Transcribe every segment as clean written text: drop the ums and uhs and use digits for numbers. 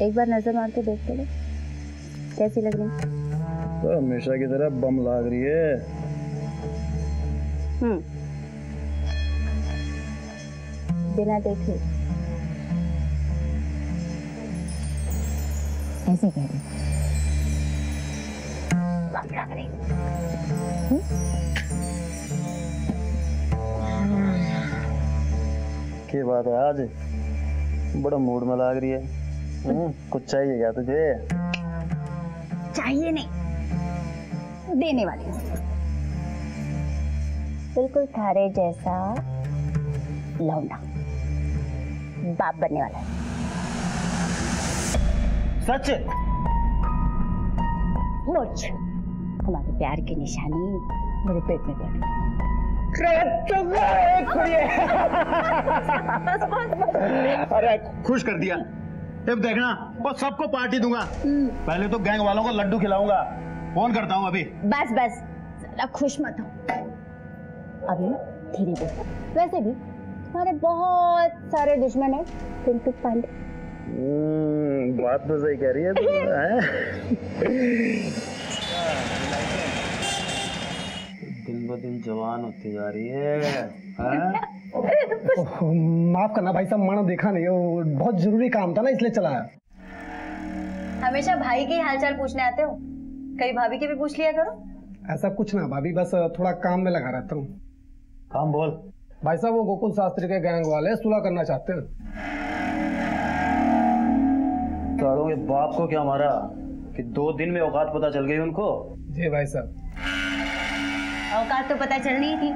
एक बार नजर मार के देख लो कैसी लग रही है। तो हमेशा की तरह बम लाग रही है। बिना देखे ऐसे कह रही बम लग रही। क्या बात है, आज बड़ा मूड में लाग रही है। कुछ चाहिए क्या तुझे? चाहिए नहीं, देने वाली हूँ। बिल्कुल थारे जैसा लौंडा बाप बनने वाला है। सच? मुझ हमारे प्यार की निशानी मेरे पेट में पड़ गई। अरे खुश कर दिया। अब देखना और सबको पार्टी दूंगा। पहले तो गैंग वालों को लड्डू खिलाऊंगा। फोन करता हूँ अभी। बस बस ज़्यादा खुश मत हो अभी, धीरे धीरे। वैसे भी हमारे बहुत सारे दुश्मन हैं, पिंटू पांडे। बात तो सही कह रही है तू। दिन ब दिन जवान होती जा रही है। माफ करना भाई साहब, मैंने देखा नहीं, वो बहुत जरूरी काम था ना इसलिए चला आया। हमेशा भाई के हालचाल पूछने आते हो, कभी भाभी के भी पूछ लिया करो। ऐसा कुछ ना भाभी, बस थोड़ा काम में लगा रहता हूँ। काम बोल। भाई साहब वो गोकुल शास्त्री के गैंग वाले सुलह करना चाहते हैं। सालों के बाप को क्या मारा कि 2 दिन में औकात पता चल गई उनको? जी भाई साहब। औकात तो पता चलनी ही थी।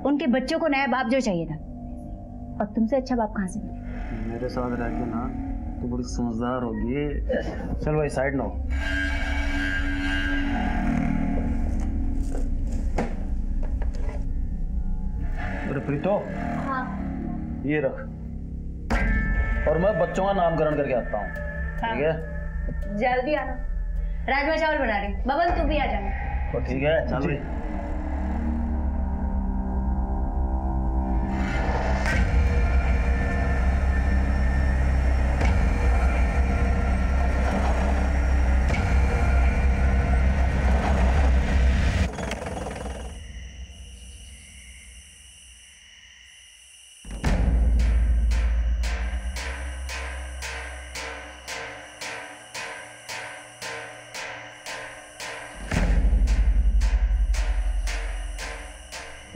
उनके बच्चों को नया बाप जो चाहिए था, और तुमसे अच्छा बाप कहाँ से मिले? मेरे साथ रह के ना तू बड़ी समझदार होगी। चल भाई साइड नो। अरे प्रीतो, हाँ। ये रख, और मैं बच्चों का नामकरण करके आता हूँ। ठीक है? जल्दी आना, राजमा चावल बना रही। बबन तू भी आ जाना। तो ठीक है, चल भाई।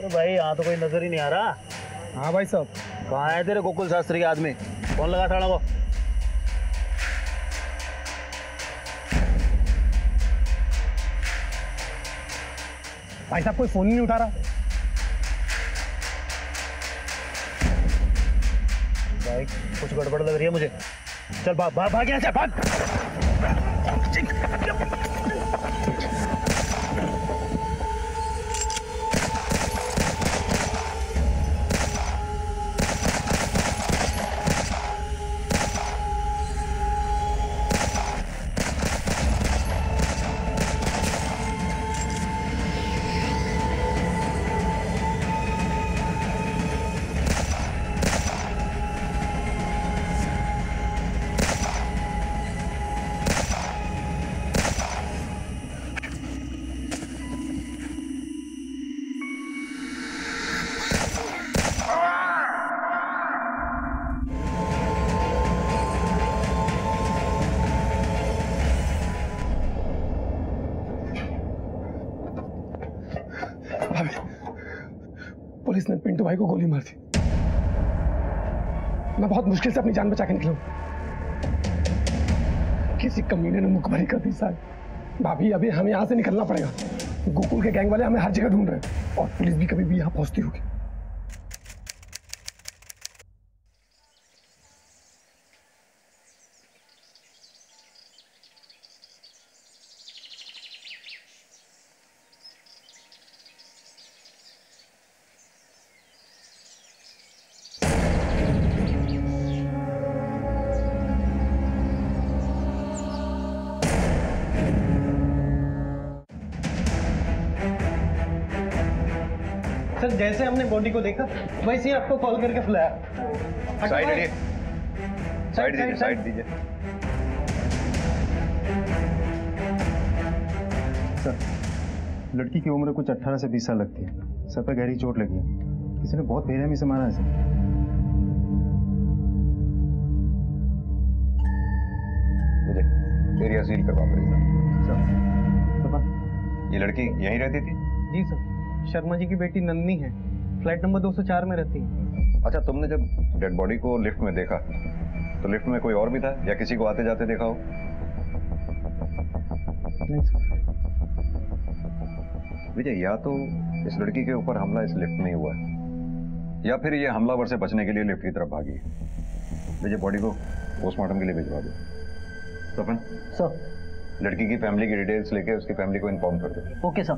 भाई यहाँ तो कोई नजर ही नहीं आ रहा। हाँ भाई साहब। कहाँ है तेरे गोकुल शास्त्री के आदमी? फोन लगा था ना वो। भाई साहब कोई फोन ही नहीं उठा रहा। भाई कुछ गड़बड़ लग रही है मुझे। चल भाग भाग भाग यहाँ से, भाग। पुलिस ने पिंटू भाई को गोली मार दी। मैं बहुत मुश्किल से अपनी जान बचा के निकला हूं। किसी कमीने ने मुखबरी कर दी साहब। भाभी अभी हमें यहाँ से निकलना पड़ेगा। गोकुल के गैंग वाले हमें हर जगह ढूंढ रहे हैं और पुलिस भी कभी भी यहाँ पहुंचती होगी। सर जैसे हमने बॉडी को देखा वैसे ही आपको कॉल करके बुलाया। साइड दीजिए, साइड दीजिए। सर, लड़की की उम्र कुछ 18 से 20 साल लगती है। सर पे गहरी चोट लगी है। किसी ने बहुत बेरहमी से मारा है सर। मुझे एरिया सील करवा पड़ेगा। सर, ये लड़की यहीं रहती थी? जी सर, शर्मा जी की बेटी नंदनी है, फ्लैट नंबर 204 में रहती है। अच्छा, तुमने जब डेड बॉडी को लिफ्ट में देखा तो लिफ्ट में कोई और भी था या किसी को आते जाते देखा हो? नहीं सर। विजय, या तो इस लड़की के ऊपर हमला इस लिफ्ट में ही हुआ है या फिर ये हमलावर से बचने के लिए लिफ्ट की तरफ भागी है। विजय, बॉडी को पोस्टमार्टम के लिए भिजवा दो। सपन सर। लड़की की फैमिली की डिटेल्स लेके उसकी फैमिली को इन्फॉर्म कर दो। Okay sir.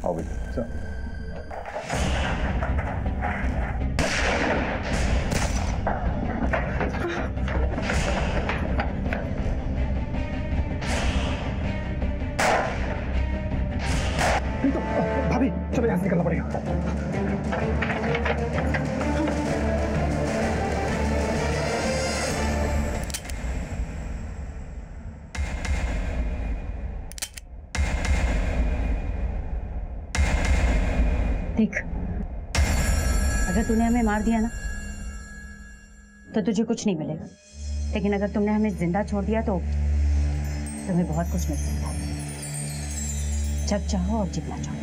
आओ विजय। सर, भाभी चलो यहाँ से निकलना पड़ेगा। देख, अगर तूने हमें मार दिया ना तो तुझे कुछ नहीं मिलेगा, लेकिन अगर तुमने हमें जिंदा छोड़ दिया तो तुम्हें बहुत कुछ मिल सकता है। जब चाहो और जितना चाहो।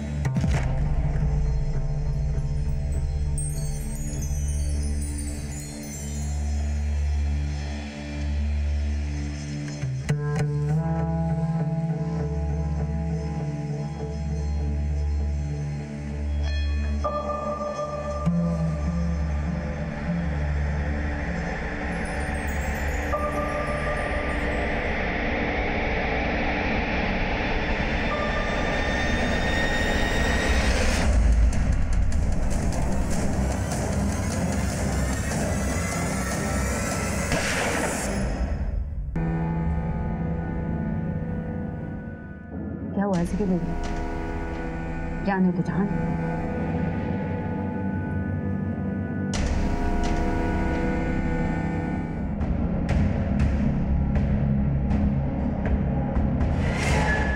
क्या हुआ? ऐसे क्यों बोल रही? जान है तो जान।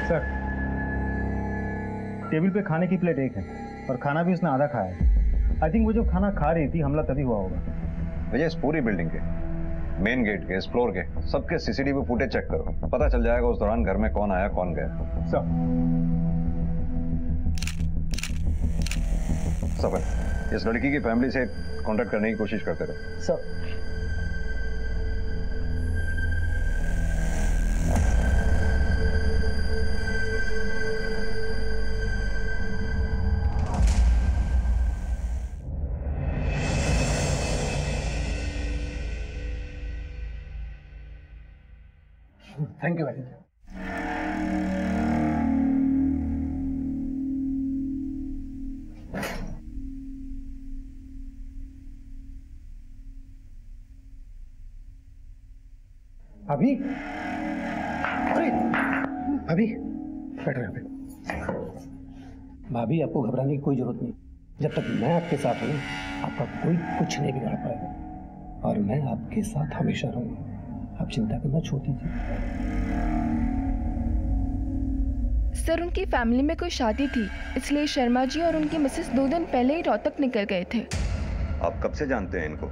सर, टेबल पे खाने की प्लेट एक है और खाना भी उसने आधा खाया है। आई थिंक वो जो खाना खा रही थी हमला तभी हुआ होगा। विजय, इस पूरी बिल्डिंग के, मेन गेट के, इस फ्लोर के सबके सीसीटीवी फुटेज चेक करो। पता चल जाएगा उस दौरान घर में कौन आया कौन गया। सर, सफर, इस लड़की की फैमिली से कांटेक्ट करने की कोशिश करते रहो। Sir. Thank you very much. अभी अरे अभी बैठो यहाँ पे। भाभी, आपको घबराने की कोई जरूरत नहीं। जब तक मैं आपके साथ हूँ आपका कोई कुछ नहीं बिगाड़ पाएगा और मैं आपके साथ हमेशा रहूंगा। आप चिंता करना छोड़ दीजिए। सर, उनकी फैमिली में कोई शादी थी, इसलिए शर्मा जी और उनकी मिसेस 2 दिन पहले ही रोहतक निकल गए थे। आप कब से जानते हैं इनको?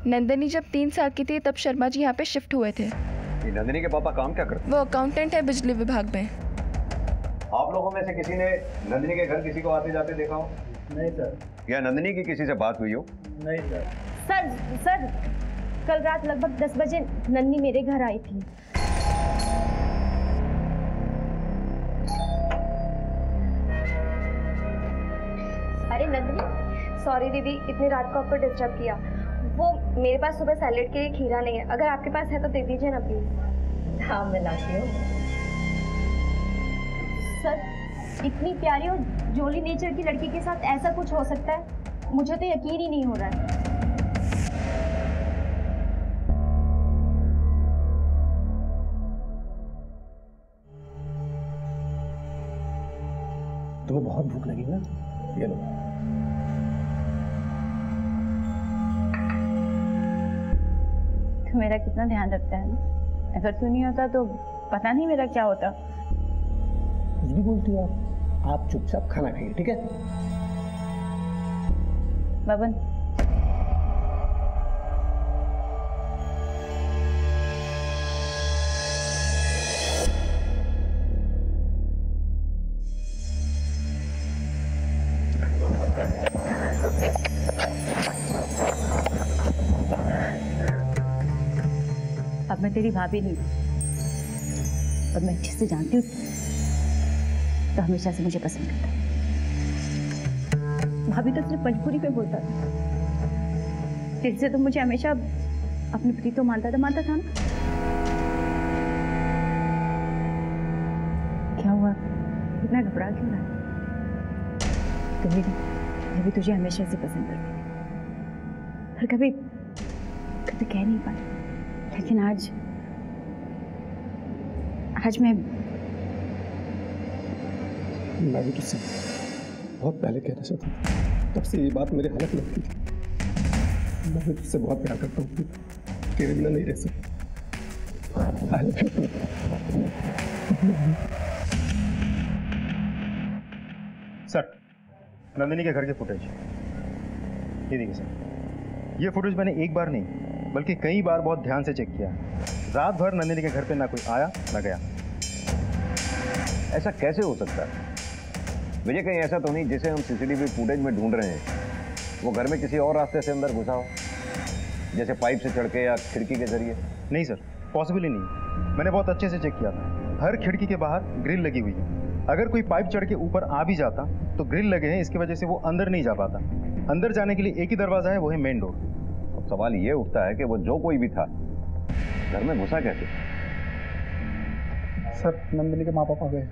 नंदनी जब 3 साल की थी तब शर्मा जी यहाँ पे शिफ्ट हुए थे। ये नंदिनी के पापा काम क्या करते हैं? वो अकाउंटेंट है बिजली विभाग में। आप लोगों में से किसी ने नंदिनी के घर किसी को आते जाते देखा हो? नहीं सर। या नंदिनी की किसी से बात हुई हो? नहीं सर। सर, कल रात लगभग 10 बजे नन्नी मेरे घर आई थी। अरे नंदिनी, सॉरी दीदी, इतनी रात को आपको डिस्टर्ब किया। वो मेरे पास सुबह सैलेड के लिए खीरा नहीं है, अगर आपके पास है तो दे दीजिए ना प्लीज। हाँ, मैं लाती हूँ। सर, इतनी प्यारी और जोली नेचर की लड़की के साथ ऐसा कुछ हो सकता है? मुझे तो यकीन ही नहीं हो रहा है। तुम्हें बहुत भूख लगी ना? ये लो। तू मेरा कितना ध्यान रखता है ना। अगर तू नहीं होता तो पता नहीं मेरा क्या होता। कुछ भी बोलती हो आप चुपचाप खाना खाइए, ठीक है? बबन, अब मैं तेरी भाभी नहीं, और मैं अच्छे से जानती हूँ तो हमेशा से मुझे पसंद करता है। भाभी तो सिर्फ मजबूरी पे बोलता था, दिल से तो मुझे हमेशा अपनी प्रीतो मानता था ना। क्या हुआ, इतना घबरा क्यों रहा है? कभी तुझे हमेशा से पसंद करती थी, पर कभी कह नहीं पाई, लेकिन आज मैं भी तुझसे बहुत पहले कहना चाहता था, तब से ये बात मेरे हालत लगती थी। मैं भी तुझसे बहुत प्यार करता हूँ, तेरे बिना नहीं रह सकता। सर, नंदिनी के घर के फुटेज ये देखिए सर। ये फुटेज मैंने एक बार नहीं बल्कि कई बार बहुत ध्यान से चेक किया। रात भर नंदिनी के घर पे ना कोई आया ना गया। ऐसा कैसे हो सकता है विजय? कहीं ऐसा तो नहीं जिसे हम सीसीटीवी फुटेज में ढूंढ रहे हैं वो घर में किसी और रास्ते से अंदर घुसा हो, जैसे पाइप से चढ़ के या खिड़की के जरिए? नहीं सर, पॉसिबल ही नहीं। मैंने बहुत अच्छे से चेक किया था, हर खिड़की के बाहर ग्रिल लगी हुई है। अगर कोई पाइप चढ़ के ऊपर आ भी जाता तो ग्रिल लगे हैं, इसकी वजह से वो अंदर नहीं जा पाता। अंदर जाने के लिए एक ही दरवाजा है, वो है मेन डोर। अब सवाल ये उठता है कि वो जो कोई भी था घर में घुसा कैसे? सर, नंदिनी के माँ बाप आ गए।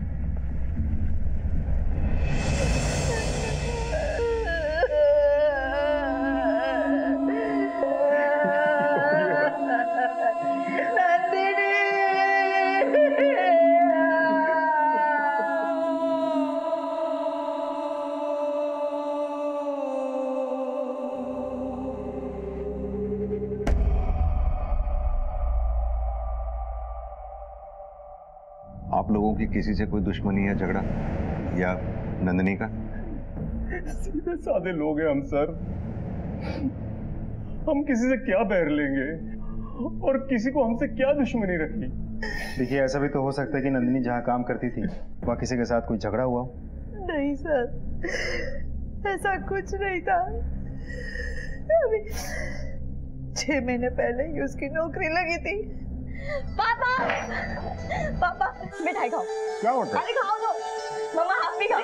आप लोगों की किसी से कोई दुश्मनी या झगड़ा या नंदिनी का? सीधे साधे लोग हैं हम सर, हम किसी से क्या बैर लेंगे और किसी को हमसे क्या दुश्मनी रखी। देखिए, ऐसा भी तो हो सकता है कि नंदिनी जहाँ काम करती थी वहाँ किसी के साथ कोई झगड़ा हुआ। नहीं सर, ऐसा कुछ नहीं था। अभी 6 महीने पहले ही उसकी नौकरी लगी थी। पापा, पापा मिठाई खाओ। क्या होता है? अरे खाओ तो, मम्मा आप भी खाओ।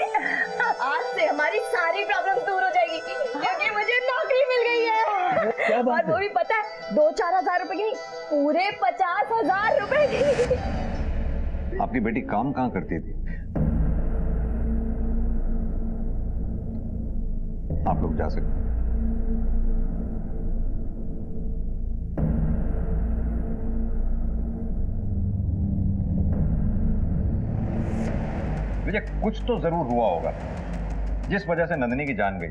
आज से हमारी सारी प्रॉब्लम दूर हो जाएगी क्योंकि मुझे नौकरी मिल गई है। क्या बात और वो भी पता है 2-4 हजार रुपए की नहीं, पूरे 50,000 रुपए की। आपकी बेटी काम कहाँ करती थी? आप लोग जा सकते हैं। मुझे कुछ तो जरूर हुआ होगा जिस वजह से नंदिनी की जान गई,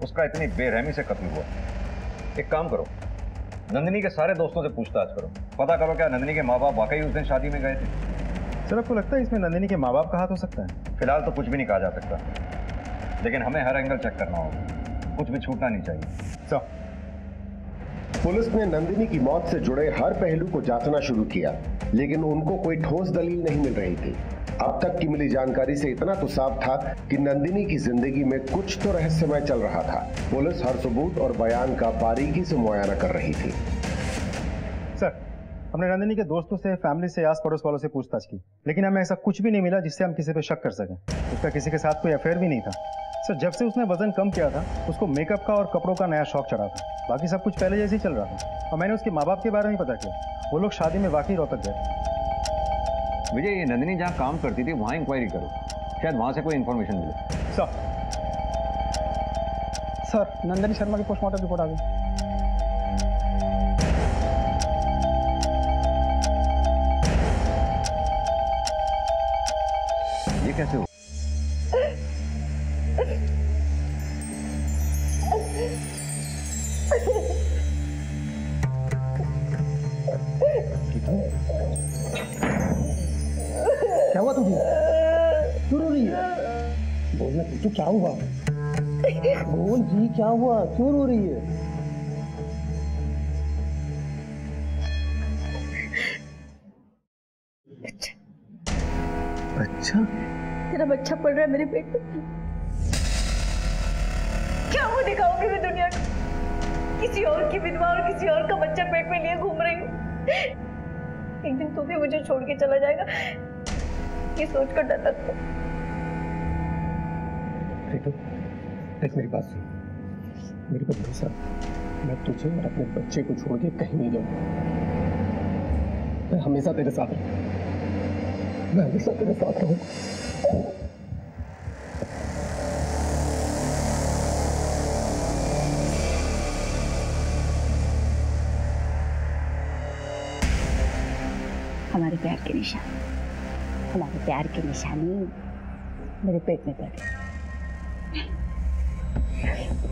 उसका इतनी बेरहमी से कत्ल हुआ। एक काम करो, नंदिनी के सारे दोस्तों से पूछताछ करो, पता करो क्या नंदिनी के माँ बाप वाकई उस दिन शादी में गए थे? सर, आपको लगता है इसमें नंदिनी के माँ बाप का हाथ हो सकता है? फिलहाल तो कुछ भी नहीं कहा जा सकता, लेकिन हमें हर एंगल चेक करना होगा, कुछ भी छूटना नहीं चाहिए। सर, पुलिस ने नंदिनी की मौत से जुड़े हर पहलू को जांचना शुरू किया, लेकिन उनको कोई ठोस दलील नहीं मिल रही थी। अब तक की मिली जानकारी से इतना तो साफ था कि नंदिनी की जिंदगी में कुछ तो रहस्यमय चल रहा था। पुलिस हर सबूत और बयान का बारीकी से मुआयना कर रही थी। सर, हमने नंदिनी के दोस्तों से, फैमिली से, आस पड़ोस वालों से पूछताछ की, लेकिन हमें ऐसा कुछ भी नहीं मिला जिससे हम किसी पे शक कर सकें। उसका किसी के साथ कोई अफेयर भी नहीं था। सर, जब से उसने वजन कम किया था उसको मेकअप का और कपड़ों का नया शौक चढ़ा था, बाकी सब कुछ पहले जैसे ही चल रहा था। और मैंने उसके माँ बाप के बारे में पता किया, वो लोग शादी में वाकई रोहतक गए। विजय, ये नंदिनी जहाँ काम करती थी वहाँ इंक्वायरी करो, शायद वहाँ से कोई इन्फॉर्मेशन मिले। सर, नंदिनी शर्मा की पोस्टमार्टम रिपोर्ट आ गई। ये कैसे हो? क्या हुआ तुझे? क्यों रो रही है? बोलना तो क्या हुआ? बोल जी, क्या हुआ? क्यों रो रही है? बच्चा, तेरा बच्चा पड़ रहा है मेरे पेट में। क्या मुंह दिखाऊंगी मैं दुनिया को? किसी और की विधवा और किसी और का बच्चा पेट में लिए घूम रही हूँ। एक दिन तू भी मुझे छोड़ के चला जाएगा, ये सोच कर डर लगता है। देख मेरी बात सुन, मेरे को भरोसा, मैं तुझे और अपने बच्चे को छोड़ के कहीं नहीं जाऊंगा। मैं हमेशा तेरे साथ रहूंगा, मैं हमेशा तेरे साथ रहूंगा। हमारे प्यार की निशानी, हमारे प्यार की निशानी मेरे पेट में पड़ गई।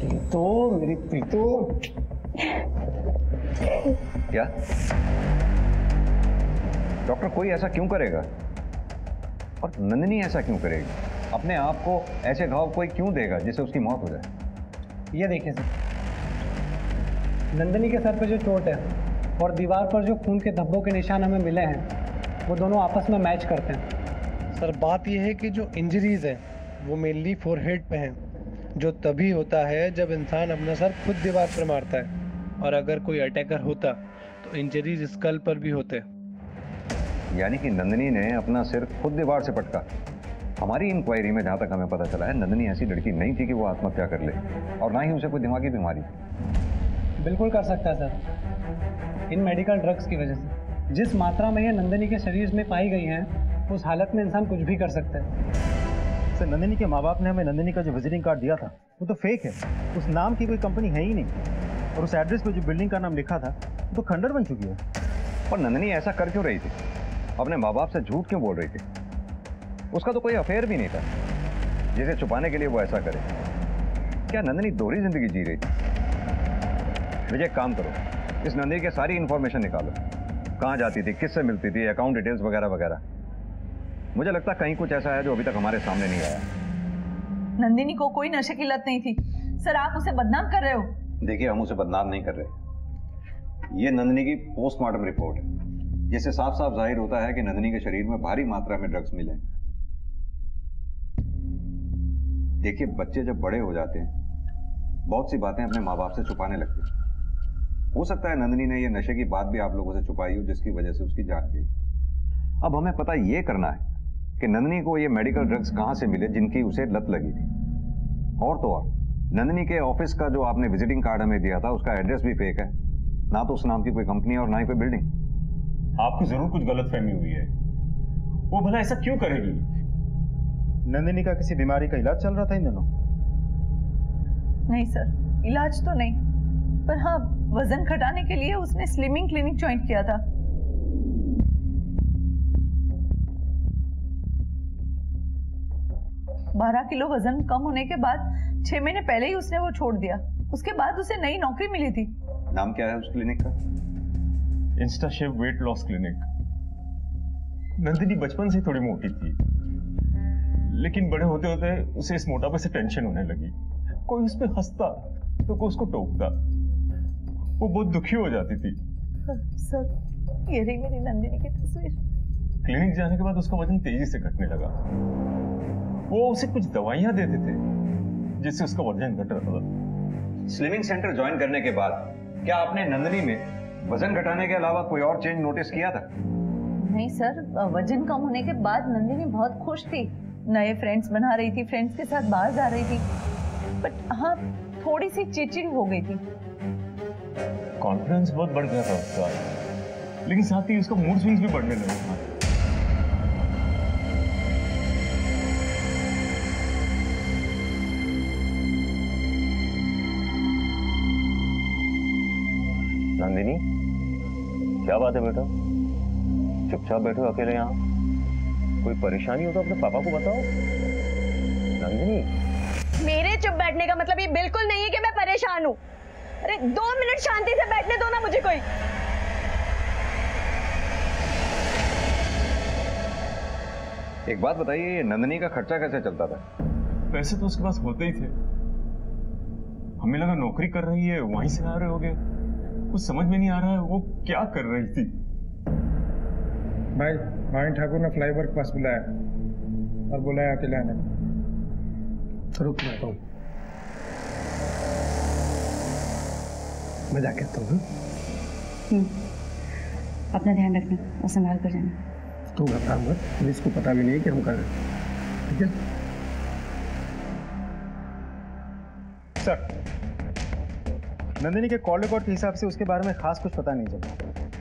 प्रीतो, मेरी प्रीतो। क्या डॉक्टर कोई ऐसा क्यों करेगा? और नंदिनी ऐसा क्यों करेगी? अपने आप को ऐसे घाव कोई क्यों देगा जिससे उसकी मौत हो जाए? ये देखिए सर, नंदिनी के सर पे जो चोट है और दीवार पर जो खून के धब्बों के निशान हमें मिले हैं, वो दोनों आपस में मैच करते हैं। सर बात यह है कि जो इंजरीज हैं वो मेनली फोरहेड पे हैं, जो तभी होता है जब इंसान अपना सर खुद दीवार पर मारता है, और अगर कोई अटैकर होता तो इंजरीज स्कल पर भी होते। यानी कि नंदिनी ने अपना सिर खुद दीवार से पटका। हमारी इंक्वायरी में जहाँ तक हमें पता चला है, नंदिनी ऐसी लड़की नहीं थी कि वो आत्महत्या कर ले, और ना ही उसे कोई दिमागी बीमारी थी। बिल्कुल कर सकता है सर, इन मेडिकल ड्रग्स की वजह से। जिस मात्रा में ये नंदिनी के शरीर में पाई गई हैं, उस हालत में इंसान कुछ भी कर सकता है। सर नंदिनी के माँ बाप ने हमें नंदिनी का जो विजिटिंग कार्ड दिया था वो तो फेक है, उस नाम की कोई कंपनी है ही नहीं, और उस एड्रेस पे जो बिल्डिंग का नाम लिखा था वो तो खंडर बन चुकी है। और नंदिनी ऐसा कर क्यों रही थी? अपने माँ बाप से झूठ क्यों बोल रही थी? उसका तो कोई अफेयर भी नहीं था जिसे छुपाने के लिए वो ऐसा करे। क्या नंदिनी दोहरी जिंदगी जी रही थी? विजय काम करो, इस नंदिनी की सारी इंफॉर्मेशन निकालो, कहाँ जाती थी, किससे मिलती थी, अकाउंट डिटेल्स वगैरह वगैरह। मुझे लगता है कहीं कुछ ऐसा है जो अभी तक हमारे सामने नहीं आया। नंदिनी को कोई नशे की लत नहीं थी सर, आप उसे बदनाम कर रहे हो। देखिए हम उसे बदनाम नहीं कर रहे, ये नंदिनी की पोस्टमार्टम रिपोर्ट है, जिससे साफ साफ जाहिर होता है कि नंदिनी के शरीर में भारी मात्रा में ड्रग्स मिले। देखिए बच्चे जब बड़े हो जाते हैं बहुत सी बातें अपने माँ बाप से छुपाने लगते हैं। हो सकता है नंदिनी ने ये नशे की बात भी आप लोगों से छुपाई हो, जिसकी वजह से उसकी जान गई। अब हमें पता ये करना है कि नंदिनी को ये मेडिकल ड्रग्स कहां से मिले जिनकी उसे लत लगी थी। और तो और नंदिनी के ऑफिस का जो आपने विजिटिंग कार्ड हमें दिया था उसका एड्रेस भी फेक है, ना तो उस नाम की कोई कंपनी और ना ही कोई बिल्डिंग। आपको जरूर कुछ गलतफहमी हुई है, वो भला ऐसा क्यों करेगी? नंदिनी का किसी बीमारी का इलाज चल रहा था इन दिनों? नहीं सर, इलाज तो नहीं, पर हाँ वजन घटाने के लिए उसने स्लिमिंग क्लिनिक ज्वाइन किया था। बारह किलो वजन कम होने के बाद 6 महीने पहले ही उसने वो छोड़ दिया। उसके बाद उसे नई नौकरी मिली थी। नाम क्या है उस क्लिनिक का? Insta chef weight loss clinic. Nandini बचपन से थोड़ी मोटी थी, लेकिन बड़े होते होते उसे इस मोटापे से टेंशन होने लगी। कोई उस पर हंसता तो कोई उसको टोकता, वो बहुत दुखी हो जाती थी। सर ये रही मेरी नंदिनी की तस्वीर। क्लिनिक जाने के बाद उसका वजन तेजी से घटने लगा। वो उसे कुछ दवाइयां देते थे जिससे उसका वजन घट रहा था। स्लिमिंग सेंटर ज्वाइन करने के बाद क्या आपने नंदिनी में वजन घटाने के अलावा कोई और चेंज नोटिस किया था? नहीं सर, वजन कम होने के बाद नंदिनी बहुत खुश थी, नए फ्रेंड्स बना रही थी, फ्रेंड्स के साथ बाहर जा रही थी, बट हाँ थोड़ी सी चिड़चिड़ी हो गई थी। कॉन्फिडेंस बहुत बढ़ गया था उसका, लेकिन साथ ही उसका मूड स्विंग्स भी बढ़ने लगे था। नंदिनी क्या बात है बेटा, चुपचाप बैठो अकेले यहाँ? कोई परेशानी हो तो अपने पापा को बताओ। नंदिनी, मेरे चुप बैठने का मतलब ये बिल्कुल नहीं है कि मैं परेशान हूँ। अरे 2 मिनट शांति से बैठने दो ना मुझे कोई। एक बात बताइए, ये नंदनी का खर्चा कैसे चलता था? पैसे तो उसके पास होते ही थे, हमें लगा नौकरी कर रही है वहीं से आ रहे होगे। कुछ समझ में नहीं आ रहा है वो क्या कर रही थी। भाई भाई ठाकुर ने फ्लाईओवर के पास बुलाया और बुलाया अकेले आने। तो रुक मैं हूँ, मैं जाके आता हूँ। अपना ध्यान रखना और संभाल कर जाना। तू घबरा मत, पुलिस को पता भी नहीं है कि हम कर रहे हैं, ठीक है? सर, नंदिनी के कॉल रिकॉर्ड के हिसाब से उसके बारे में खास कुछ पता नहीं चला,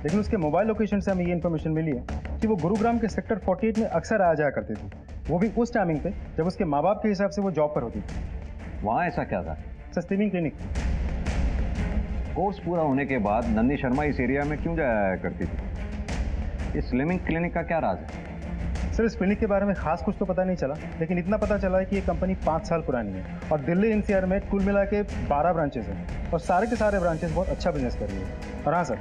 लेकिन उसके मोबाइल लोकेशन से हमें ये इन्फॉर्मेशन मिली है कि वो गुरुग्राम के सेक्टर 48 में अक्सर आ जाया करती थी, वो भी उस टाइमिंग पे जब उसके माँ बाप के हिसाब से वो जॉब पर होती थी। वहाँ ऐसा क्या था? Sir, swimming clinic. कोर्स पूरा होने के बाद नंदिनी शर्मा इस एरिया में क्यों जाया करती थी? इस स्विमिंग क्लिनिक का क्या राज है? सर, इस क्लिनिक के बारे में खास कुछ तो पता नहीं चला, लेकिन इतना पता चला है कि ये कंपनी 5 साल पुरानी है और दिल्ली एनसीआर में कुल मिला के 12 ब्रांचेस हैं और सारे के सारे ब्रांचेस बहुत अच्छा बिजनेस कर रही है। और हाँ सर,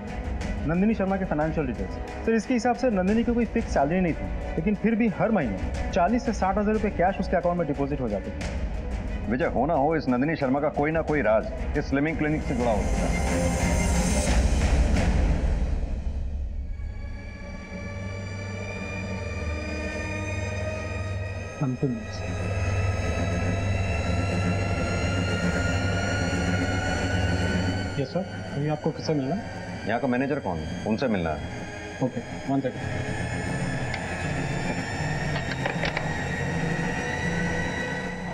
नंदिनी शर्मा के फाइनेंशियल डिटेल्स। सर, इसके हिसाब से नंदिनी की कोई फिक्स सैलरी नहीं थी, लेकिन फिर भी हर महीने 40 से 60 हज़ार रुपये कैश उसके अकाउंट में डिपॉजिट हो जाते थे। विजय, होना हो इस नंदिनी शर्मा का कोई ना कोई राज इस स्विमिंग क्लिनिक से जुड़ा हो सकता है। हम तो यस सर, अभी आपको किससे मिलना? यहाँ का मैनेजर कौन है, उनसे मिलना है। Okay, 1 second.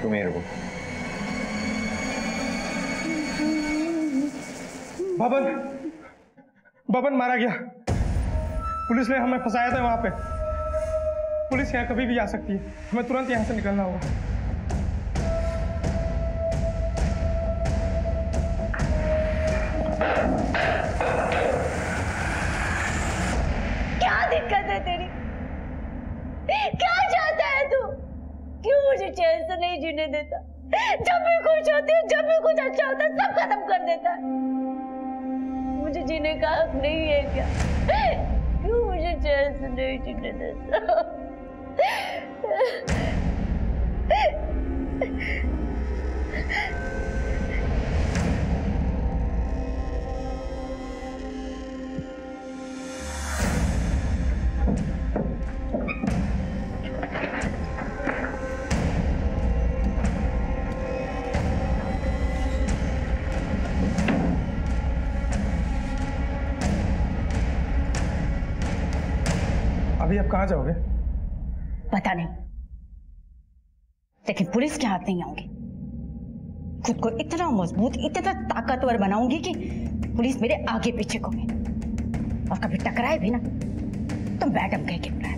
तुम ये रुको। बबन मारा गया। पुलिस ने हमें फंसाया था वहां पे। पुलिस यहाँ कभी भी आ सकती है, हमें तुरंत यहाँ से निकलना होगा। क्या दिक्कत है तेरी? क्या चाहता है तू? क्यों मुझे चैन से नहीं जीने देता? जब भी खुश होती हूँ, जब भी कुछ अच्छा होता है, सब खत्म कर देता है। मुझे जीने का हक नहीं है क्या? क्यों मुझे चैन से नहीं जीने देता? अभी आप कहाँ जाओगे? पता नहीं, लेकिन पुलिस के हाथ नहीं आऊंगी। खुद को इतना मजबूत, इतना ताकतवर बनाऊंगी कि पुलिस मेरे आगे पीछे घूमे और कभी टकराए भी ना तो मैडम कह के बुलाए।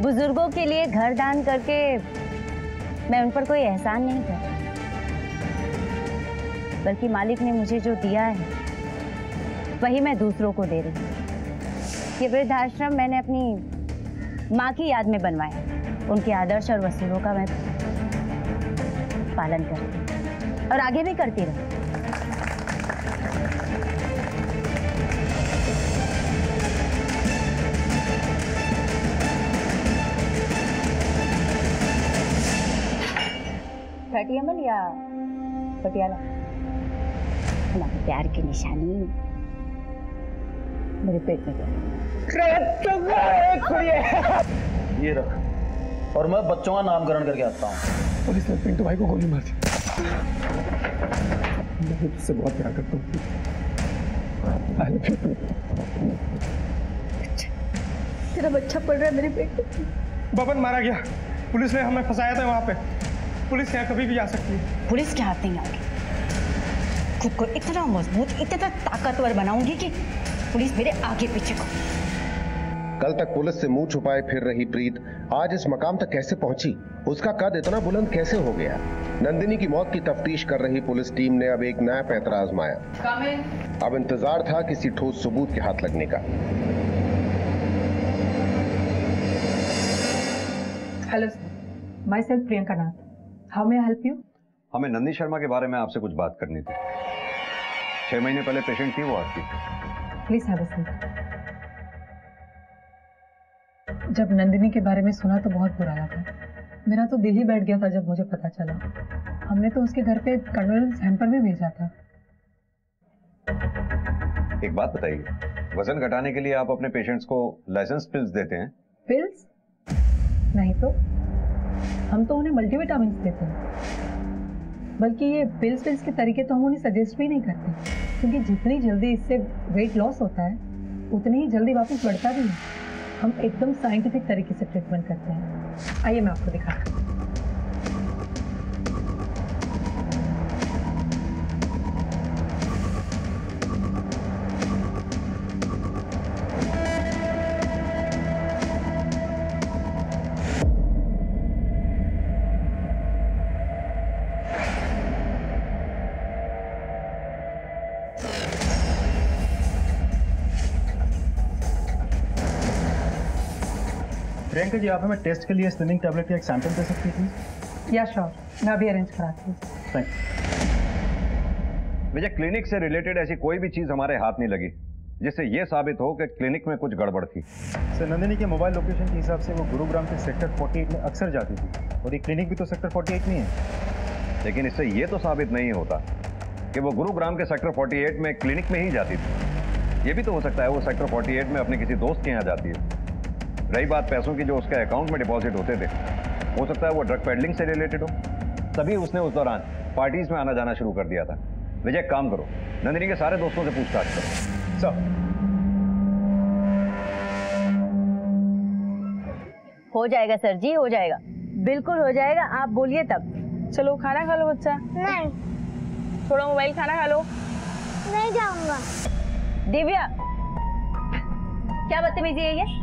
बुजुर्गों के लिए घर दान करके मैं उन पर कोई एहसान नहीं करता, बल्कि मालिक ने मुझे जो दिया है वही मैं दूसरों को दे रही हूँ। ये वृद्धाश्रम मैंने अपनी माँ की याद में बनवाया। उनके आदर्श और वसूलों का मैं पालन करती हूँ और आगे भी करती रहूँ। मल या पटियाला, हमारे प्यार की निशानी मेरे पेट में ये रख, और मैं बच्चों का नामकरण करके आता हूँ। पुलिस ने पिंटू भाई को गोली मार दी। मैं तुझसे बहुत प्यार करता हूँ। तेरा बच्चा पड़ रहा है मेरे पेट में। बबन मारा गया, पुलिस ने हमें फंसाया था वहां पे। पुलिस यहाँ कभी भी आ सकती है। पुलिस के हाथ नहीं आएगी। खुद को इतना मजबूत, इतना ताकतवर बनाऊंगी कि पुलिस मेरे आगे पीछे को। कल तक पुलिस से मुंह छुपाए फिर रही प्रीत आज इस मकाम तक कैसे पहुंची? उसका कद इतना बुलंद कैसे हो गया? नंदिनी की मौत की तफ्तीश कर रही पुलिस टीम ने अब एक नया पैंतरा आजमाया। अब इंतजार था किसी ठोस सबूत के हाथ लगने का। Hello sir, my self Priyanka Nath. How may I help you? हमें नंदिनी शर्मा के बारे में आपसे कुछ बात करनी थी। 6 महीने पहले पेशेंट थी वो आपकी। Please have a seat. जब नंदिनी के बारे में सुना तो बहुत बुरा लगा। मेरा तो दिल ही बैठ गया था जब मुझे पता चला। हमने तो उसके घर पे कंडोलेंस हैम्पर भी भेजा था। एक बात बताइए, वजन घटाने के लिए आप अपने पेशेंट्स को लाइसेंस पिल्स देते हैं? पिल्स? नहीं तो हम तो उन्हें मल्टीविटामिन देते हैं। बल्कि ये पिल्स के तरीके तो हम उन्हें सजेस्ट भी नहीं करते, क्योंकि जितनी जल्दी इससे वेट लॉस होता है उतनी ही जल्दी वापस बढ़ता भी है। हम एकदम साइंटिफिक तरीके से ट्रीटमेंट करते हैं। आइए मैं आपको दिखाता हूँ। प्रियंका जी, आप हमें टेस्ट के लिए स्लिमिंग टैबलेट का एक सैंपल दे सकती थी? या श्योर, मैं अभी अरेंज कराती हूँ। थैंक मुझे क्लिनिक से रिलेटेड ऐसी कोई भी चीज हमारे हाथ नहीं लगी जिससे ये साबित हो कि क्लिनिक में कुछ गड़बड़ थी। सर, नंदिनी के मोबाइल लोकेशन के हिसाब से वो गुरुग्राम के सेक्टर 48 में अक्सर जाती थी, और ये क्लिनिक भी तो सेक्टर 48 में है। लेकिन इससे ये तो साबित नहीं होता कि वो गुरुग्राम के सेक्टर 48 में क्लिनिक में ही जाती थी। ये भी तो हो सकता है वो सेक्टर 48 में अपने किसी दोस्त के यहाँ जाती है। रही बात पैसों की जो उसके अकाउंट में डिपॉजिट होते थे, हो सकता है वो ड्रग पेडलिंग से रिलेटेड हो, तभी उसने उस दौरान पार्टीज में आना जाना शुरू कर दिया था। विजय, काम करो, नंदिनी के सारे दोस्तों से पूछताछ करो। सर, हो जाएगा सर जी, हो जाएगा, बिल्कुल हो जाएगा, आप बोलिए तब। चलो खाना खा लो बच्चा। नहीं। थोड़ा मोबाइल खाना खा लो। नहीं जाऊंगा। दिव्या, क्या बदतमीजी है ये?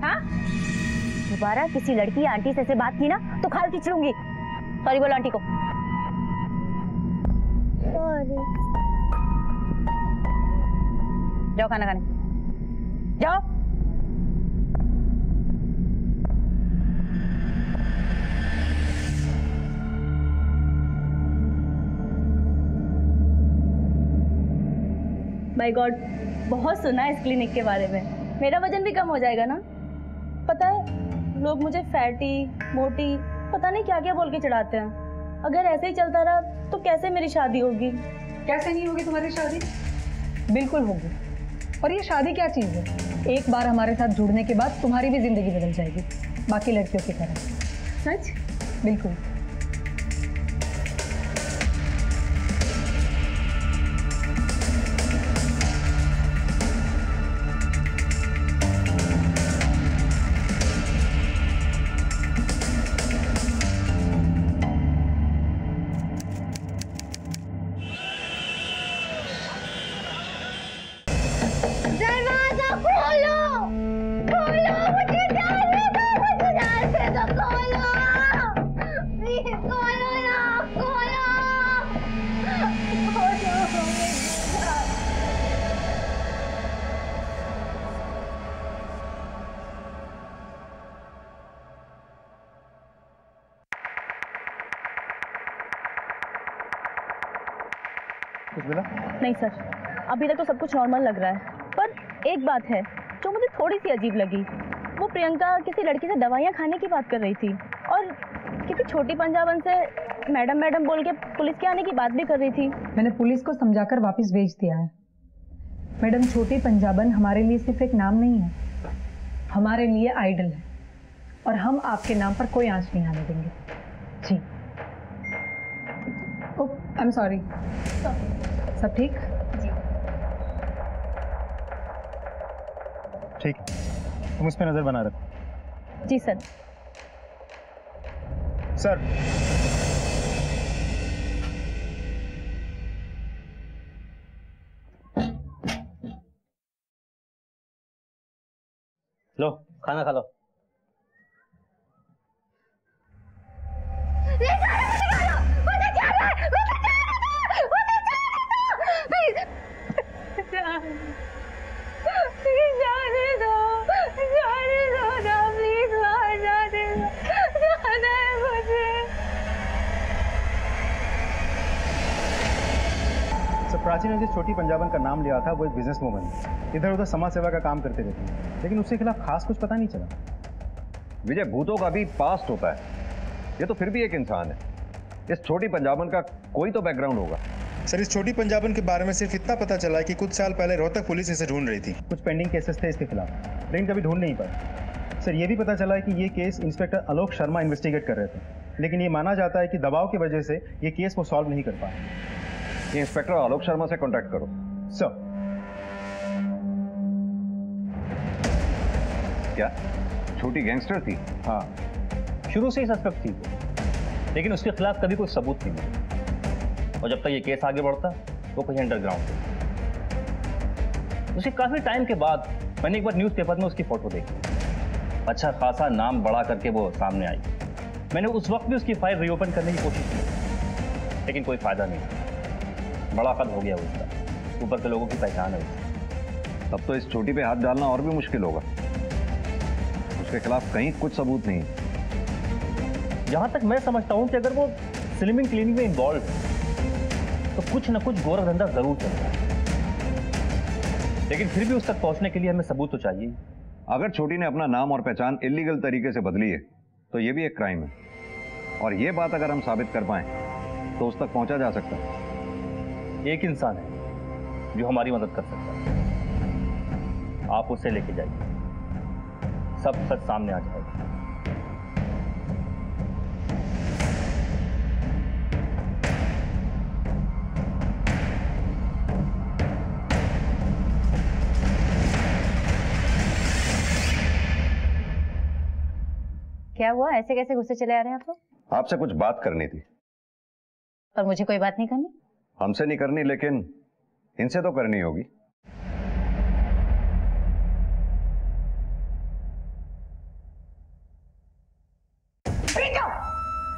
हाँ, दोबारा किसी लड़की आंटी से ऐसे बात की ना तो खाल खींच लूंगी। सॉरी बोलो आंटी को। सॉरी। जाओ खाना खाने, जाओ। माय गॉड, बहुत सुना है इस क्लिनिक के बारे में। मेरा वजन भी कम हो जाएगा ना? पता है, लोग मुझे फैटी, मोटी, पता नहीं क्या क्या बोल के चढ़ाते हैं। अगर ऐसे ही चलता रहा तो कैसे मेरी शादी होगी? कैसे नहीं होगी तुम्हारी शादी? बिल्कुल होगी। और ये शादी क्या चीज़ है? एक बार हमारे साथ जुड़ने के बाद तुम्हारी भी जिंदगी बदल जाएगी, बाकी लड़कियों की तरह। सच? बिल्कुल। कुछ मिला? नहीं सर, अभी तक तो सब कुछ नॉर्मल लग रहा है, पर एक बात है जो मुझे थोड़ी सी अजीब लगी। वो प्रियंका किसी लड़की से दवाइयाँ खाने की बात कर रही थी और किसी छोटी पंजाबन से मैडम मैडम बोल के पुलिस के आने की बात भी कर रही थी। मैंने पुलिस को समझाकर वापस भेज दिया है। मैडम, छोटी पंजाबन हमारे लिए सिर्फ एक नाम नहीं है, हमारे लिए आइडल है, और हम आपके नाम पर कोई आंच नहीं आने देंगे। जी। ओह, आई एम सॉरी। सब ठीक? ठीक। तुम इस पे नजर बना रखो। जी सर। सर, लो खाना खा लो। प्राची ने जिस छोटी पंजाबन का नाम लिया था वो एक बिजनेस वूमन है, इधर उधर समाज सेवा का काम करते रहती है, लेकिन उसके खिलाफ खास कुछ पता नहीं चला। विजय, भूतों का भी पास्ट होता है, ये तो फिर भी एक इंसान है। इस छोटी पंजाबन का कोई तो बैकग्राउंड होगा। सर, इस छोटी पंजाबन के बारे में सिर्फ इतना पता चला है कि कुछ साल पहले रोहतक पुलिस इसे ढूंढ रही थी। कुछ पेंडिंग केसेस थे इसके खिलाफ, लेकिन कभी ढूंढ नहीं पाए। सर, ये भी पता चला है कि ये case inspector Alok Sharma investigate कर रहे थे, लेकिन ये माना जाता है कि दबाव की वजह से ये केस वो सॉल्व नहीं कर पाए। ये इंस्पेक्टर आलोक शर्मा से कांटेक्ट करो। सर। क्या छोटी गैंगस्टर थी? हाँ, शुरू से ही सस्पेक्ट थी, लेकिन उसके खिलाफ कभी कोई सबूत नहीं मिला, और जब तक ये केस आगे बढ़ता वो कहीं अंडरग्राउंड थी। उसके काफी टाइम के बाद मैंने एक बार न्यूज़पेपर में उसकी फोटो देखी, अच्छा खासा नाम बड़ा करके वो सामने आई। मैंने उस वक्त भी उसकी फाइल रीओपन करने की कोशिश की, लेकिन कोई फायदा नहीं, बड़ा कद हो गया उसका, ऊपर के लोगों की पहचान है उसकी। तब तो इस छोटी पे हाथ डालना और भी मुश्किल होगा, उसके खिलाफ कहीं कुछ सबूत नहीं। जहां तक मैं समझता हूं कि अगर वो स्लिमिंग क्लिनिक में इन्वॉल्व है तो कुछ न कुछ गोरख धंधा जरूर चल रहा है, लेकिन फिर भी उस तक पहुंचने के लिए हमें सबूत तो चाहिए। अगर छोटी ने अपना नाम और पहचान इलीगल तरीके से बदली है तो ये भी एक क्राइम है, और ये बात अगर हम साबित कर पाए तो उस तक पहुंचा जा सकता है। एक इंसान है जो हमारी मदद कर सकता है, आप उसे लेके जाइए, सब सच सामने आ जाएगा। क्या हुआ, ऐसे कैसे गुस्से चले आ रहे हैं आप लोग? आपसे कुछ बात करनी थी। और मुझे कोई बात नहीं करनी? हमसे नहीं करनी, लेकिन इनसे तो करनी होगी।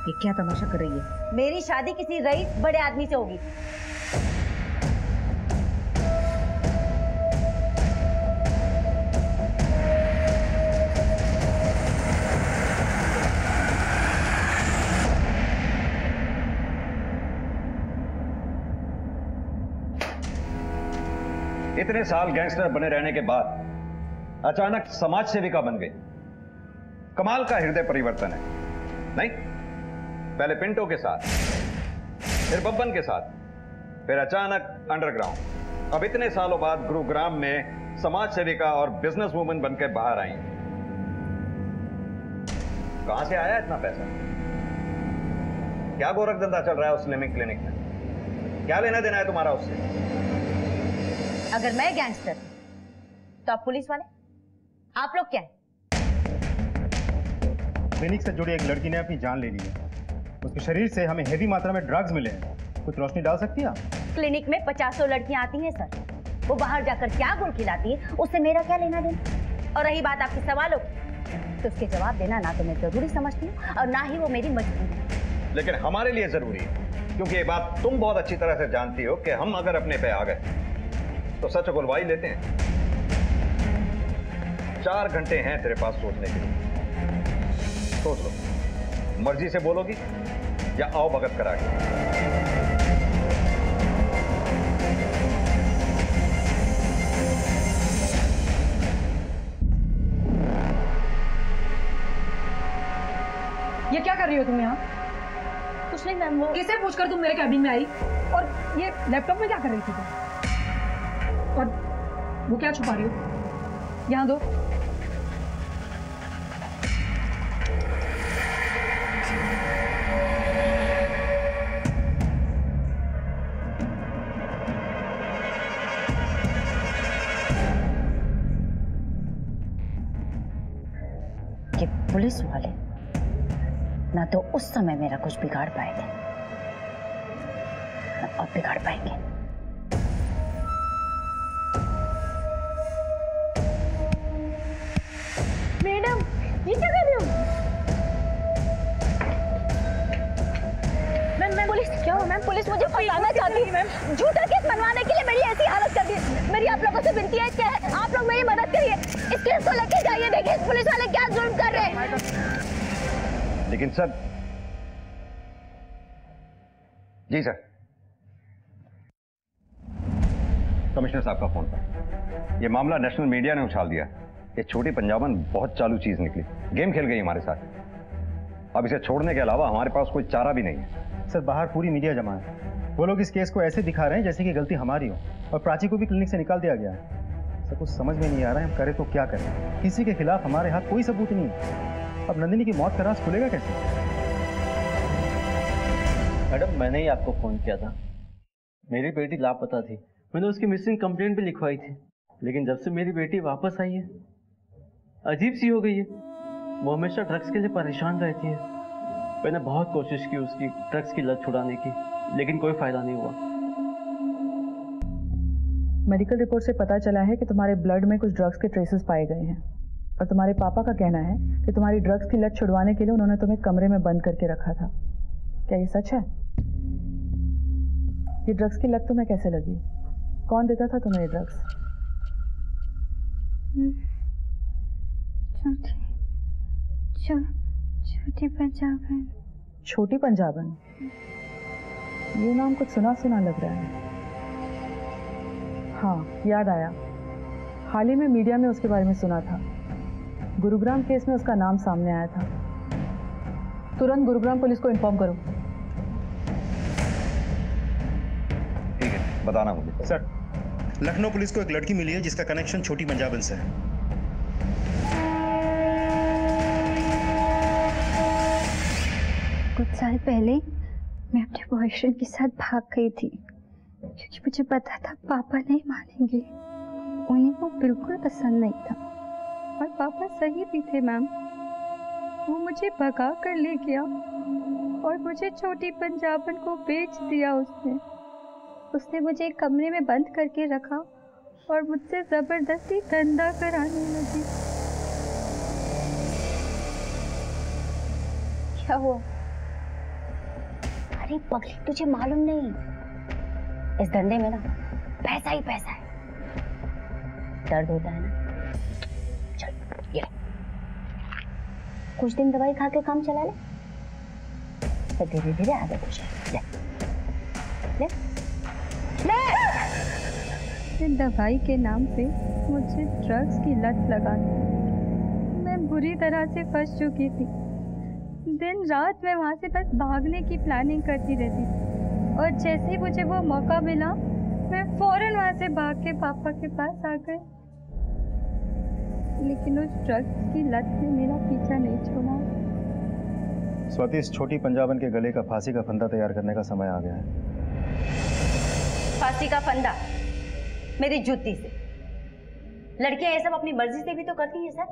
ये क्या तमाशा कर रही है? मेरी शादी किसी रईस बड़े आदमी से होगी। इतने साल गैंगस्टर बने रहने के बाद अचानक समाज सेविका बन गई। कमाल का हृदय परिवर्तन है, नहीं? पहले पिंटो के साथ, फिर बब्बन के साथ, फिर अचानक अंडरग्राउंड, अब इतने सालों बाद गुरुग्राम में समाज सेविका और बिजनेस वुमन बनकर बाहर आई। कहां से आया इतना पैसा? क्या गोरख धंधा चल रहा है उस स्लिमिंग क्लिनिक में? क्या लेना देना है तुम्हारा उससे? अगर मैं गैंगस्टर तो आप पुलिस वाले, आप लोग क्या है? क्लिनिक से जुड़ी एक लड़की ने अपनी जान ले ली है, उसके शरीर से हमें हेवी मात्रा में ड्रग्स मिले हैं। कुछ रोशनी डाल सकती है आप? क्लिनिक में 50 लड़कियां आती हैं सर, वो बाहर जाकर क्या गुल खिलाती है उससे मेरा क्या लेना देना? और रही बात आपके सवालों तो उसके जवाब देना ना तो मैं जरूरी समझती हूँ और ना ही वो मेरी मजबूरी है। लेकिन हमारे लिए जरूरी है, क्योंकि ये बात तुम बहुत अच्छी तरह से जानती हो कि हम अगर अपने पे आ गए तो सच उगलवा ही लेते हैं। 4 घंटे हैं तेरे पास सोचने के लिए, सोच लो, मर्जी से बोलोगी या आओ भगत करा के? ये क्या कर रही हो तुम यहाँ? कुछ नहीं मैम, वो किसे पूछकर तुम मेरे कैबिन में आई? और ये लैपटॉप में क्या कर रही थी तुम? और वो क्या छुपा रही हो? यहाँ दो। कि पुलिस वाले ना तो उस समय मेरा कुछ बिगाड़ पाए थे, ना अब बिगाड़ पाएंगे। मैडम, ये क्या कर रही हो? मैम पुलिस क्या हो? मैम पुलिस मुझे फंसाना चाहती है मैम। झूठा केस बनवाने के लिए मेरी ऐसी हालत कर दी। मेरी आप लोगों से विनती है कि आप लोग मेरी मदद करिए, इस केस को लेके जाइए। देखिए इस पुलिस वाले क्या जुल्म कर रहे हैं। लेकिन सर, जी सर, कमिश्नर साहब का फोन था। ये मामला नेशनल मीडिया ने उछाल दिया। ये छोटी पंजाबन बहुत चालू चीज निकली, गेम खेल गई हमारे साथ। अब इसे छोड़ने के अलावा हमारे पास कोई चारा भी नहीं है। सर, बाहर पूरी मीडिया जमा है। वो लोग इस केस को ऐसे दिखा रहे हैं जैसे कि गलती हमारी हो, और प्राची को भी क्लिनिक से निकाल दिया गया है। सर, कुछ समझ में नहीं आ रहा है हम करें तो क्या करें। किसी के खिलाफ हमारे हाथ कोई सबूत नहीं है। अब नंदिनी की मौत का राज खुलेगा कैसे? मैडम, मैंने ही आपको फोन किया था। मेरी बेटी लापता थी, मैंने उसकी मिसिंग कंप्लेंट भी लिखवाई थी, लेकिन जब से मेरी बेटी वापस आई है अजीब सी हो गई है। वो हमेशा ड्रग्स के लिए परेशान रहती है। मैंने बहुत कोशिश की उसकी ड्रग्स की लत छुड़ाने की, लेकिन कोई फायदा नहीं हुआ। मेडिकल रिपोर्ट से पता चला है कि तुम्हारे ब्लड में कुछ ड्रग्स के ट्रेसेस पाए गए हैं, और तुम्हारे पापा का कहना है कि तुम्हारी ड्रग्स की लत छुड़वाने के लिए उन्होंने तुम्हें कमरे में बंद करके रखा था। क्या ये सच है? ये ड्रग्स की लत तुम्हें कैसे लगी? कौन देता था तुम्हें ये ड्रग्स? छोटी पंजाबन। छोटी पंजाबन? ये नाम कुछ सुना सुना लग रहा है। हाँ, याद आया। हाल ही में मीडिया में उसके बारे में सुना था। गुरुग्राम केस में उसका नाम सामने आया था। तुरंत गुरुग्राम पुलिस को इन्फॉर्म करो। ठीक है, बताना मुझे। सर, लखनऊ पुलिस को एक लड़की मिली है जिसका कनेक्शन छोटी पंजाबन से है। कुछ साल पहले मैं अपने बॉयफ्रेंड के साथ भाग गई थी, क्योंकि मुझे पता था पापा नहीं मानेंगे। उन्हें वो बिल्कुल पसंद नहीं था, और पापा सही भी थे मैम। वो मुझे भगा कर ले गया और मुझे छोटी पंजाबन को बेच दिया उसने मुझे एक कमरे में बंद करके रखा और मुझसे जबरदस्ती धंधा कराने लगी। क्या हुआ? अरे पगली, तुझे मालूम नहीं, इस धंधे में ना पैसा ही पैसा है। दर्द होता है ना, चल ये कुछ दिन दवाई खा के काम चला ले, तो धीरे धीरे आदत हो जाएगी। ले ले ले। दवाई के नाम पे मुझे ड्रग्स की लत लगा दी। मैं बुरी तरह से फंस चुकी थी। दिन रात मैं वहाँ से बस भागने की प्लानिंग करती रहती थी, और जैसे ही मुझे वो मौका मिला मैं फौरन वहाँ से भाग के पापा के पास आ गई। लेकिन उस ड्रग्स की लत ने मेरा पीछा नहीं छोड़ा। स्वाति, इस छोटी पंजाबन के गले का फांसी का फंदा तैयार करने का समय आ गया है। फांसी का फंदा मेरी जूती से? लड़कियां ये सब अपनी मर्जी से भी तो करती हैं सर।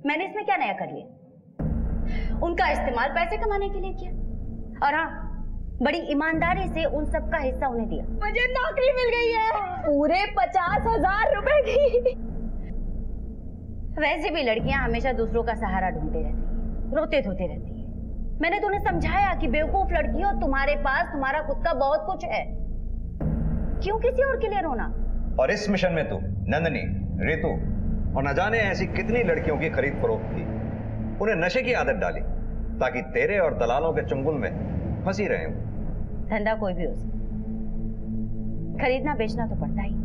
मैंने इसमें क्या नया कर लिया? उनका इस्तेमाल पैसे कमाने के लिए किया, और हाँ, बड़ी ईमानदारी से उन सब का हिस्सा उन्हें दिया। मुझे नौकरी मिल गई है, पूरे 50,000 रुपए की। वैसे भी लड़कियां हमेशा दूसरों का सहारा ढूंढती रहती हैं, रोते धोते रहती हैं। मैंने तो उन्हें समझाया कि बेवकूफ लड़की हो, तुम्हारे पास तुम्हारा खुद का बहुत कुछ है, क्यों किसी और के लिए रोना? और इस मिशन में तू नंदनी, रितु और न जाने ऐसी कितनी लड़कियों की खरीद फरोख्त की, उन्हें नशे की आदत डाली ताकि तेरे और दलालों के चुंगल में फंसी रहे हो। धंधा कोई भी हो सकता, खरीदना बेचना तो पड़ता ही।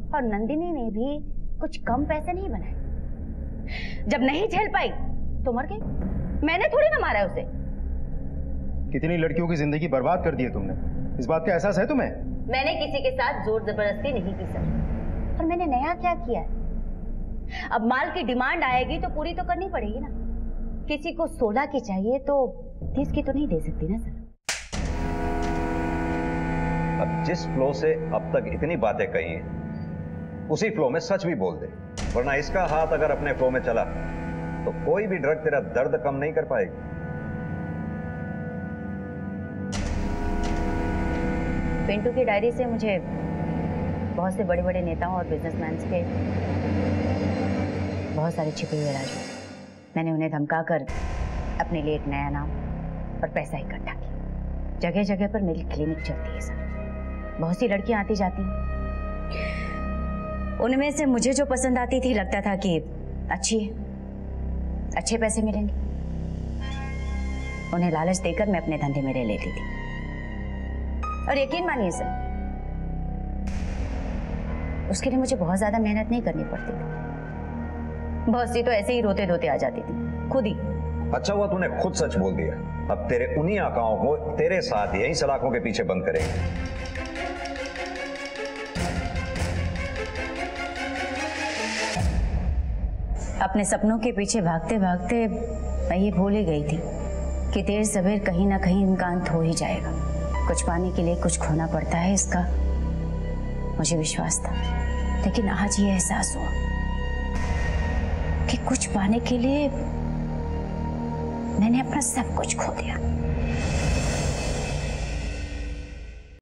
और नंदिनी ने भी कुछ कम पैसे नहीं बनाए। जब नहीं झेल पाई तो मर गई। मैंने थोड़ी ना मारा उसे। कितनी लड़कियों की जिंदगी बर्बाद कर दी है तुमने, इस बात का एहसास है तुम्हें? मैंने किसी के साथ जोर जबरदस्ती नहीं की सर। और मैंने नया क्या किया है? अब माल की डिमांड आएगी तो पूरी तो करनी पड़ेगी ना। किसी को 16 की चाहिए तो 30 की तो नहीं दे सकती ना सर। अब जिस फ्लो से अब तक इतनी बातें कही हैं, उसी फ्लो में सच भी बोल दे, वरना इसका हाथ अगर अपने फ्लो में चला तो कोई भी ड्रग तेरा दर्द कम नहीं कर पाएगी। पिंटू की डायरी से मुझे बहुत से बड़े बड़े नेताओं और बिजनेसमैन के बहुत सारे छिपे हुए राज हुए। मैंने उन्हें धमकाकर अपने लिए एक नया नाम और पैसा इकट्ठा किया। जगह जगह पर मेरी क्लिनिक चलती है सर। बहुत सी लड़कियां आती जाती हैं। उनमें से मुझे जो पसंद आती थी लगता था कि अच्छी है, अच्छे पैसे मिलेंगे। उन्हें लालच देकर मैं अपने धंधे में ले लेती थी। और यकीन मानिए सर, उसके लिए मुझे बहुत ज्यादा मेहनत नहीं करनी पड़ती थी। बहुत सी तो ऐसे ही रोते धोते आ जाती थी खुद ही। अच्छा हुआ तूने खुद सच बोल दिया। अब तेरे उन्हीं आकाओं को तेरे साथ यहीं सलाखों के पीछे बंद करेंगे। अपने सपनों के पीछे भागते भागते मैं ये भूल ही गई थी कि देर सवेर कहीं ना कहीं इनका अंत हो ही जाएगा। कुछ पाने के लिए कुछ खोना पड़ता है, इसका मुझे विश्वास था। लेकिन आज ये एहसास हुआ कि कुछ पाने के लिए मैंने अपना सब कुछ खो दिया।